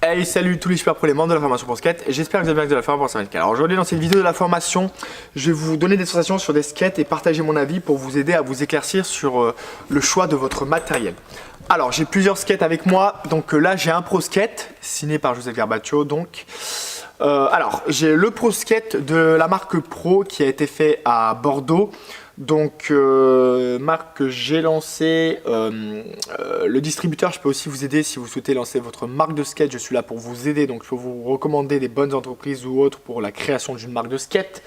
Hey, salut tous les super pro, les membres de la formation pour skate. J'espère que vous avez bien de la formation pour skate. Alors aujourd'hui dans cette vidéo de la formation, je vais vous donner des sensations sur des skates et partager mon avis pour vous aider à vous éclaircir sur le choix de votre matériel. Alors j'ai plusieurs skates avec moi, donc là j'ai un pro skate signé par José Garbacho donc. Alors j'ai le pro skate de la marque Pro qui a été fait à Bordeaux. Donc marque que j'ai lancé, le distributeur je peux aussi vous aider si vous souhaitez lancer votre marque de skate, je suis là pour vous aider, donc je peux vous recommander des bonnes entreprises ou autres pour la création d'une marque de skate.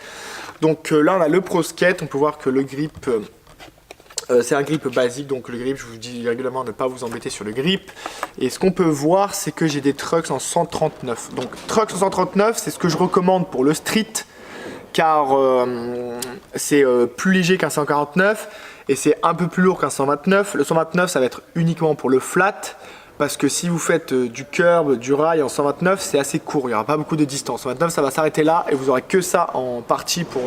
Donc là on a le Pro Skate, on peut voir que le grip c'est un grip basique, donc le grip je vous dis régulièrement ne pas vous embêter sur le grip. Et ce qu'on peut voir c'est que j'ai des trucks en 139, donc trucks en 139 c'est ce que je recommande pour le street, car c'est plus léger qu'un 149 et c'est un peu plus lourd qu'un 129. Le 129 ça va être uniquement pour le flat, parce que si vous faites du curb, du rail en 129 c'est assez court, il n'y aura pas beaucoup de distance. 129 ça va s'arrêter là et vous aurez que ça en partie pour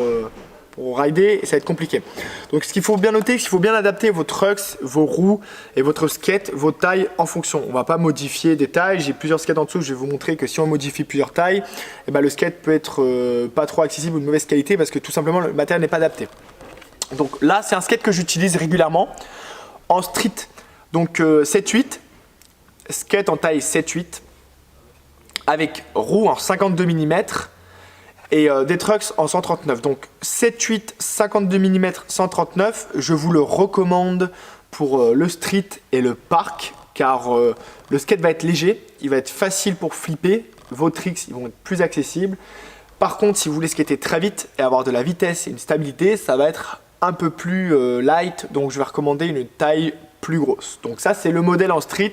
rider et ça va être compliqué. Donc ce qu'il faut bien noter, c'est qu'il faut bien adapter vos trucks, vos roues et votre skate, vos tailles en fonction. On ne va pas modifier des tailles, j'ai plusieurs skates en dessous, je vais vous montrer que si on modifie plusieurs tailles, et ben le skate peut être pas trop accessible ou de mauvaise qualité parce que tout simplement le matériel n'est pas adapté. Donc là c'est un skate que j'utilise régulièrement en street, donc 7-8, skate en taille 7-8 avec roue en 52 mm et des trucks en 139. Donc 7-8 52 mm 139, je vous le recommande pour le street et le parc, car le skate va être léger, il va être facile pour flipper, vos tricks ils vont être plus accessibles. Par contre si vous voulez skater très vite et avoir de la vitesse et une stabilité, ça va être un peu plus light, donc je vais recommander une taille plus grosse. Donc ça c'est le modèle en street.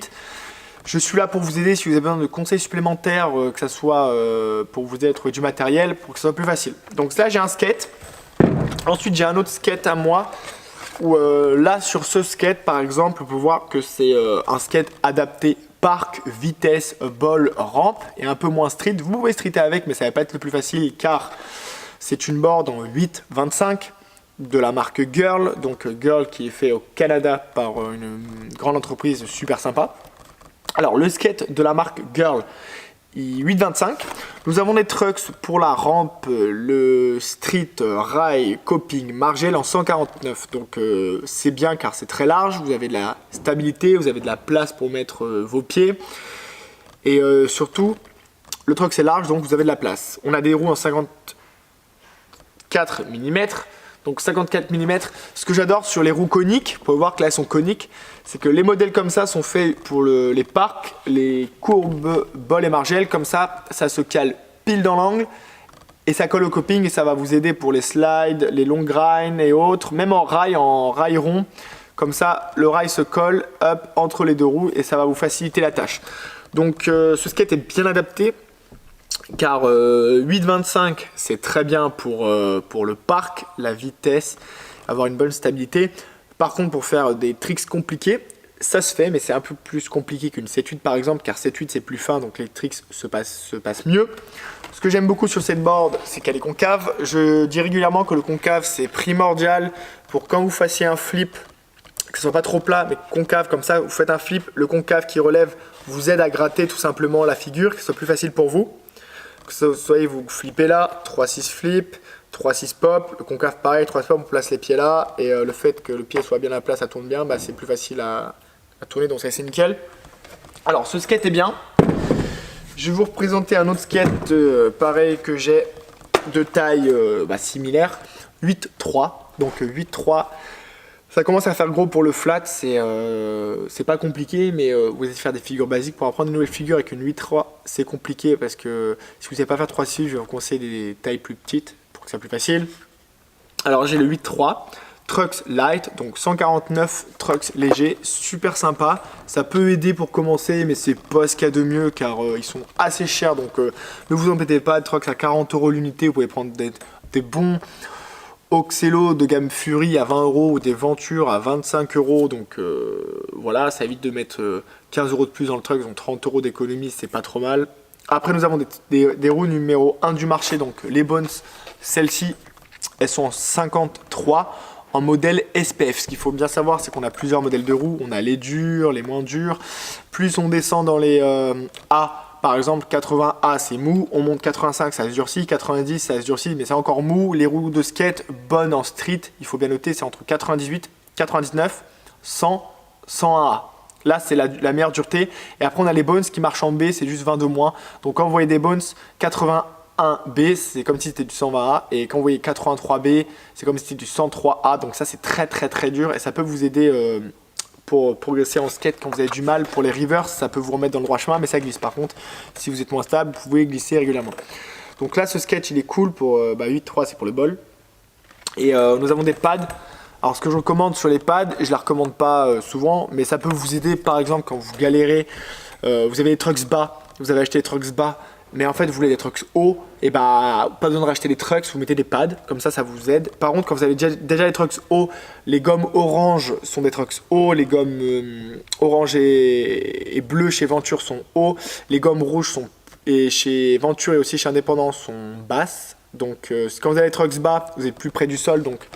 Je suis là pour vous aider si vous avez besoin de conseils supplémentaires, que ce soit pour vous aider à trouver du matériel, pour que ce soit plus facile. Donc là j'ai un skate, ensuite j'ai un autre skate à moi, où là sur ce skate par exemple, on peut voir que c'est un skate adapté parc, vitesse, ball, rampe et un peu moins street. Vous pouvez streeter avec mais ça va pas être le plus facile car c'est une board en 8-25 de la marque Girl, donc Girl qui est fait au Canada par une grande entreprise super sympa. Alors le skate de la marque Girl 8-25, nous avons des trucks pour la rampe, le street, rail, coping, margel en 149. Donc c'est bien car c'est très large, vous avez de la stabilité, vous avez de la place pour mettre vos pieds. Et surtout, le truck c'est large donc vous avez de la place. On a des roues en 54 mm. Donc 54 mm, ce que j'adore sur les roues coniques, vous pouvez voir que là elles sont coniques, c'est que les modèles comme ça sont faits pour les parcs, les courbes, bol et margelles, comme ça, ça se cale pile dans l'angle et ça colle au coping et ça va vous aider pour les slides, les long grinds et autres, même en rail rond, comme ça le rail se colle up entre les deux roues et ça va vous faciliter la tâche. Donc ce skate est bien adapté. Car 8-25 c'est très bien pour le parc, la vitesse, avoir une bonne stabilité. Par contre pour faire des tricks compliqués, ça se fait mais c'est un peu plus compliqué qu'une 7-8 par exemple, car 7-8 c'est plus fin donc les tricks se passent mieux. Ce que j'aime beaucoup sur cette board c'est qu'elle est concave. Je dis régulièrement que le concave c'est primordial pour quand vous fassiez un flip, que ce soit pas trop plat mais concave, comme ça vous faites un flip, le concave qui relève vous aide à gratter tout simplement la figure, que ce soit plus facile pour vous. Que ce soit vous flippez là, 3-6 flip, 3-6 pop, le concave pareil, 3 pop, on place les pieds là, et le fait que le pied soit bien à la place, ça tourne bien, bah, c'est plus facile à tourner, donc ça c'est nickel. Alors ce skate est bien. Je vais vous représenter un autre skate pareil que j'ai de taille similaire, 8-3, donc 8-3. Ça commence à faire gros pour le flat, c'est pas compliqué, mais vous allez faire des figures basiques. Pour apprendre une nouvelle figure avec une 8-3, c'est compliqué parce que si vous ne savez pas faire 3-6, je vais vous conseiller des tailles plus petites pour que ça soit plus facile. Alors j'ai le 8-3, trucks light, donc 149 trucks légers, super sympa. Ça peut aider pour commencer, mais c'est pas ce qu'il y a de mieux car ils sont assez chers, donc ne vous embêtez pas, trucks à 40 € l'unité, vous pouvez prendre des bons Oxelo de gamme Fury à 20 € ou des Venture à 25 €, donc voilà, ça évite de mettre 15 € de plus dans le truck, donc 30 € d'économie, c'est pas trop mal. Après nous avons des roues numéro 1 du marché, donc les Bones, celles-ci elles sont en 53 en modèle SPF. Ce qu'il faut bien savoir c'est qu'on a plusieurs modèles de roues, on a les durs, les moins durs, plus on descend dans les A, par exemple 80A c'est mou, on monte 85 ça se durcit, 90 ça se durcit mais c'est encore mou. Les roues de skate bonnes en street, il faut bien noter, c'est entre 98, 99, 100, 101A. Là c'est la meilleure dureté. Et après on a les bones qui marchent en B, c'est juste 20 de moins. Donc quand vous voyez des bones 81B, c'est comme si c'était du 120A. Et quand vous voyez 83B, c'est comme si c'était du 103A. Donc ça c'est très dur et ça peut vous aider pour progresser en skate quand vous avez du mal. Pour les rivers, ça peut vous remettre dans le droit chemin, mais ça glisse. Par contre, si vous êtes moins stable, vous pouvez glisser régulièrement. Donc là, ce skate, il est cool pour 8.3, c'est pour le bol. Et nous avons des pads. Alors, ce que je recommande sur les pads, je ne la recommande pas souvent, mais ça peut vous aider, par exemple, quand vous galérez. Vous avez les trucks bas, vous avez acheté les trucks bas, mais en fait, vous voulez des trucks hauts, et pas besoin de racheter des trucks, vous mettez des pads, comme ça vous aide. Par contre, quand vous avez déjà les trucks hauts, les gommes orange sont des trucks hauts, les gommes orange et bleu chez Venture sont hauts, les gommes rouges et chez Venture et aussi chez Indépendant sont basses. Donc, quand vous avez les trucks bas, vous êtes plus près du sol, donc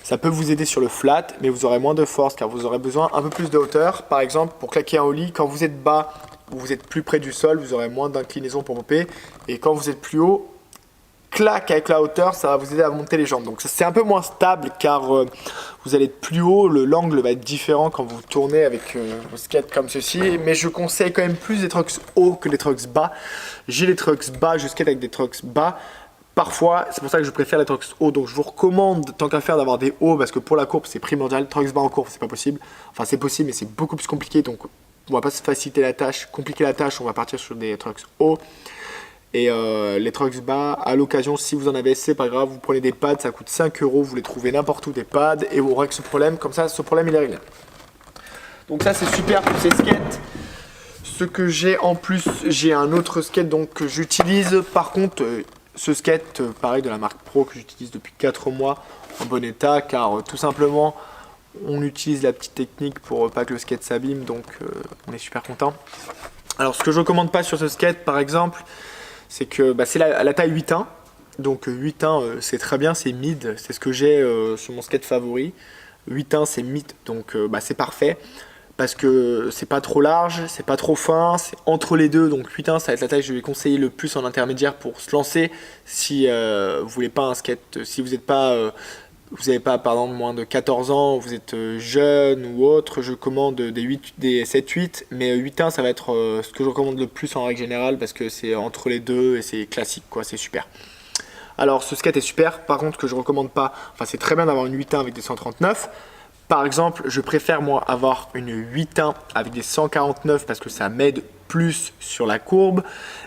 ça peut vous aider sur le flat, mais vous aurez moins de force car vous aurez besoin un peu plus de hauteur. Par exemple, pour claquer un ollie, quand vous êtes bas, vous êtes plus près du sol, vous aurez moins d'inclinaison pour popper. Et quand vous êtes plus haut, clac avec la hauteur, ça va vous aider à monter les jambes. Donc c'est un peu moins stable car vous allez être plus haut, l'angle va être différent quand vous tournez avec vos skates comme ceci. Mais je conseille quand même plus les trucks hauts que les trucks bas. J'ai les trucks bas, je skate avec des trucks bas. Parfois, c'est pour ça que je préfère les trucks hauts. Donc je vous recommande, tant qu'à faire, d'avoir des hauts parce que pour la courbe, c'est primordial. Trucks bas en courbe, c'est pas possible. Enfin, c'est possible, mais c'est beaucoup plus compliqué. Donc on va pas se faciliter la tâche, compliquer la tâche. On va partir sur des trucks hauts. Et les trucks bas, à l'occasion, si vous en avez, c'est pas grave. Vous prenez des pads, ça coûte 5 €. Vous les trouvez n'importe où, des pads. Et vous règlez ce problème. Comme ça, ce problème, il est réglé. Donc ça, c'est super pour ces skates. Ce que j'ai en plus, j'ai un autre skate donc, que j'utilise. Par contre, ce skate, pareil, de la marque Pro que j'utilise depuis 4 mois en bon état. Car tout simplement, on utilise la petite technique pour pas que le skate s'abîme. Donc, on est super content. Alors, ce que je recommande pas sur ce skate, par exemple, c'est que c'est la taille 8.1. Donc 8.1 c'est très bien, c'est mid, c'est ce que j'ai sur mon skate favori. 8.1 c'est mid, donc c'est parfait. Parce que c'est pas trop large, c'est pas trop fin, c'est entre les deux. Donc 8.1 ça va être la taille que je vais conseiller le plus en intermédiaire pour se lancer. Si vous voulez pas un skate, si vous n'êtes pas... vous n'avez pas par exemple moins de 14 ans, vous êtes jeune ou autre, je commande des 7-8, mais 8.1 ça va être ce que je recommande le plus en règle générale parce que c'est entre les deux et c'est classique quoi, c'est super. Alors ce skate est super, par contre que je recommande pas, enfin c'est très bien d'avoir une 8.1 avec des 139. Par exemple, je préfère moi avoir une 8.1 avec des 149 parce que ça m'aide plus sur la courbe,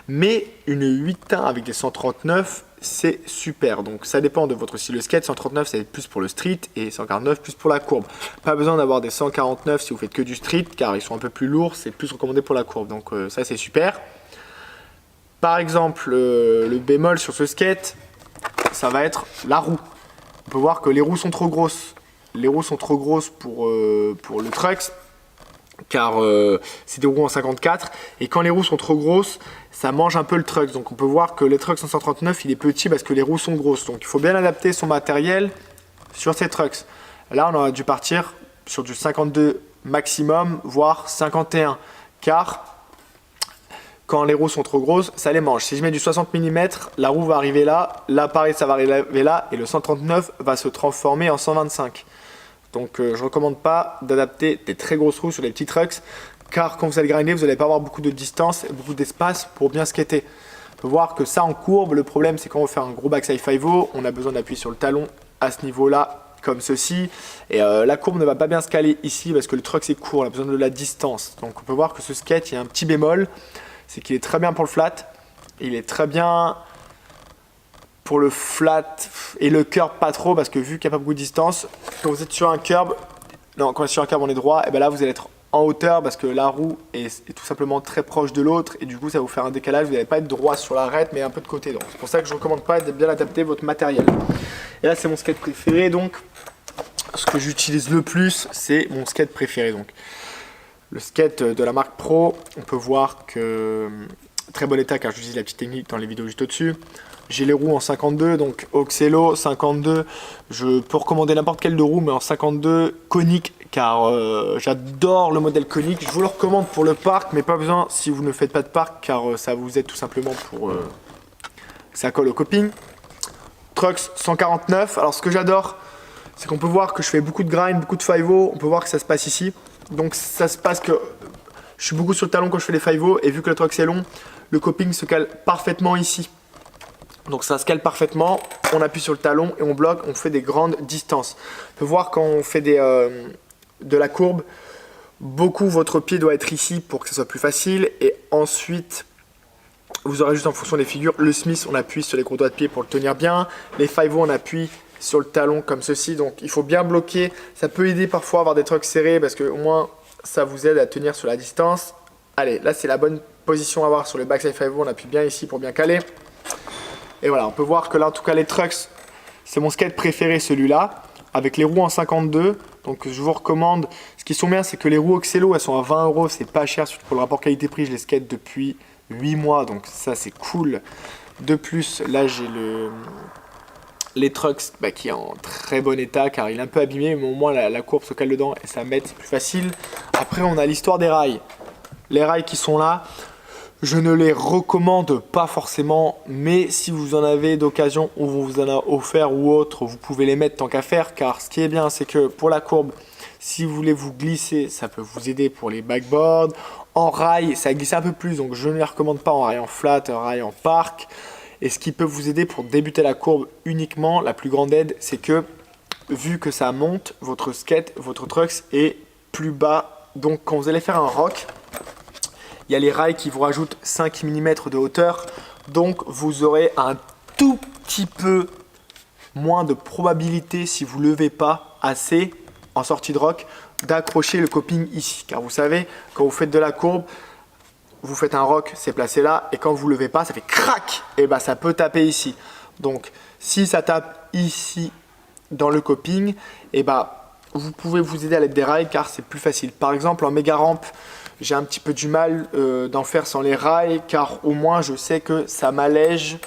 mais une 8.1 avec des 139 c'est super. Donc ça dépend de votre style de skate. 139 ça va être plus pour le street et 149 plus pour la courbe. Pas besoin d'avoir des 149 si vous faites que du street car ils sont un peu plus lourds, c'est plus recommandé pour la courbe. Donc ça c'est super. Par exemple, le bémol sur ce skate, ça va être la roue. On peut voir que les roues sont trop grosses. Les roues sont trop grosses pour le trucks car c'est des roues en 54 et quand les roues sont trop grosses ça mange un peu le trucks. Donc on peut voir que le trucks en 139 il est petit parce que les roues sont grosses. Donc il faut bien adapter son matériel sur ces trucks. Là on aurait dû partir sur du 52 maximum voire 51 car quand les roues sont trop grosses, ça les mange. Si je mets du 60 mm, la roue va arriver là, l'appareil ça va arriver là, et le 139 va se transformer en 125. Donc je ne recommande pas d'adapter des très grosses roues sur les petits trucks, car quand vous allez grinder, vous n'allez pas avoir beaucoup de distance et beaucoup d'espace pour bien skater. On peut voir que ça en courbe, le problème c'est quand on fait un gros backside 5-0, on a besoin d'appuyer sur le talon à ce niveau-là, comme ceci. Et la courbe ne va pas bien se caler ici parce que le truck c'est court, on a besoin de la distance. Donc on peut voir que ce skate, il y a un petit bémol. C'est qu'il est très bien pour le flat, il est très bien pour le flat et le curb pas trop parce que vu qu'il n'y a pas beaucoup de distance, quand vous êtes sur un curb, non quand on est sur un curb on est droit, et bien là vous allez être en hauteur parce que la roue est tout simplement très proche de l'autre et du coup ça va vous faire un décalage, vous n'allez pas être droit sur l'arête mais un peu de côté. Donc c'est pour ça que je ne recommande pas de bien adapter votre matériel. Et là c'est mon skate préféré, donc ce que j'utilise le plus c'est mon skate préféré. Donc le skate de la marque Pro, on peut voir que très bon état car j'utilise la petite technique dans les vidéos juste au-dessus. J'ai les roues en 52, donc Oxelo 52. Je peux recommander n'importe quelle de roue, mais en 52 conique car j'adore le modèle conique. Je vous le recommande pour le parc, mais pas besoin si vous ne faites pas de parc, car ça vous aide tout simplement pour... ça colle au coping. Trucks 149. Alors ce que j'adore, c'est qu'on peut voir que je fais beaucoup de grind, beaucoup de 5-0. On peut voir que ça se passe ici. Donc ça se passe que je suis beaucoup sur le talon quand je fais les 5-0, et vu que le truck c'est long, le coping se cale parfaitement ici. Donc ça se cale parfaitement, on appuie sur le talon et on bloque, on fait des grandes distances. On peut voir quand on fait de la courbe, votre pied doit être ici pour que ce soit plus facile. Et ensuite, vous aurez juste en fonction des figures, le Smith, on appuie sur les gros doigts de pied pour le tenir bien. Les 5-0, on appuie sur le talon comme ceci. Donc il faut bien bloquer. Ça peut aider parfois à avoir des trucks serrés parce que au moins ça vous aide à tenir sur la distance. Allez, là c'est la bonne position à avoir sur le backside 5-0. On appuie bien ici pour bien caler. Et voilà, on peut voir que là en tout cas les trucks, c'est mon skate préféré celui-là, avec les roues en 52. Donc je vous recommande, ce qui sont bien c'est que les roues Oxelo elles sont à 20 €, c'est pas cher, surtout pour le rapport qualité-prix, je les skate depuis 8 mois, donc ça c'est cool. De plus, là j'ai les trucks qui est en très bon état car il est un peu abîmé, mais au moins la courbe se cale dedans et ça m'aide, c'est plus facile. Après on a l'histoire des rails. Les rails qui sont là, je ne les recommande pas forcément, mais si vous en avez d'occasion ou on vous en a offert ou autre, vous pouvez les mettre tant qu'à faire, car ce qui est bien c'est que pour la courbe, si vous voulez vous glisser, ça peut vous aider pour les backboards. En rail, ça glisse un peu plus, donc je ne les recommande pas en rail en flat, en rail en parc. Et ce qui peut vous aider pour débuter la courbe uniquement, la plus grande aide, c'est que vu que ça monte, votre skate, votre trucks est plus bas. Donc quand vous allez faire un rock, il y a les rails qui vous rajoutent 5 mm de hauteur. Donc vous aurez un tout petit peu moins de probabilité, si vous ne levez pas assez en sortie de rock, d'accrocher le coping ici. Car vous savez, quand vous faites de la courbe, vous faites un rock, c'est placé là, et quand vous ne levez pas, ça fait crac, et bah ça peut taper ici. Donc si ça tape ici dans le coping, et bah vous pouvez vous aider à l'aide des rails car c'est plus facile. Par exemple en méga rampe, j'ai un petit peu du mal d'en faire sans les rails, car au moins je sais que ça m'allège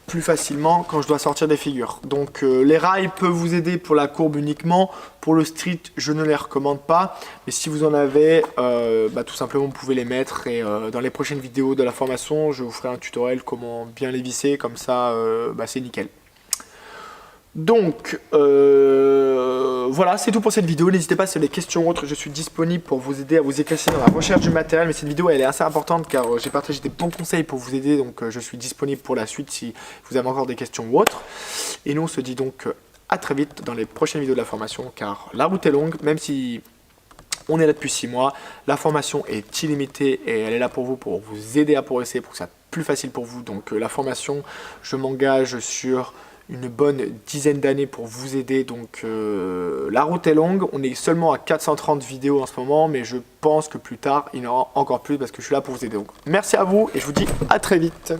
plus facilement quand je dois sortir des figures. Donc les rails peuvent vous aider pour la courbe uniquement. Pour le street, je ne les recommande pas. Mais si vous en avez, tout simplement vous pouvez les mettre. Et dans les prochaines vidéos de la formation, je vous ferai un tutoriel comment bien les visser. Comme ça, c'est nickel. Donc voilà, c'est tout pour cette vidéo. N'hésitez pas si vous avez des questions ou autres, je suis disponible pour vous aider à vous éclaircir dans la recherche du matériel. Mais cette vidéo elle est assez importante car j'ai partagé des bons conseils pour vous aider. Donc je suis disponible pour la suite si vous avez encore des questions ou autres. Et nous on se dit donc à très vite dans les prochaines vidéos de la formation, car la route est longue. Même si on est là depuis 6 mois, la formation est illimitée et elle est là pour vous aider à progresser, pour que ça soit plus facile pour vous. Donc la formation, je m'engage sur une bonne dizaine d'années pour vous aider. Donc la route est longue, on est seulement à 430 vidéos en ce moment, mais je pense que plus tard il y en aura encore plus parce que je suis là pour vous aider. Donc merci à vous et je vous dis à très vite.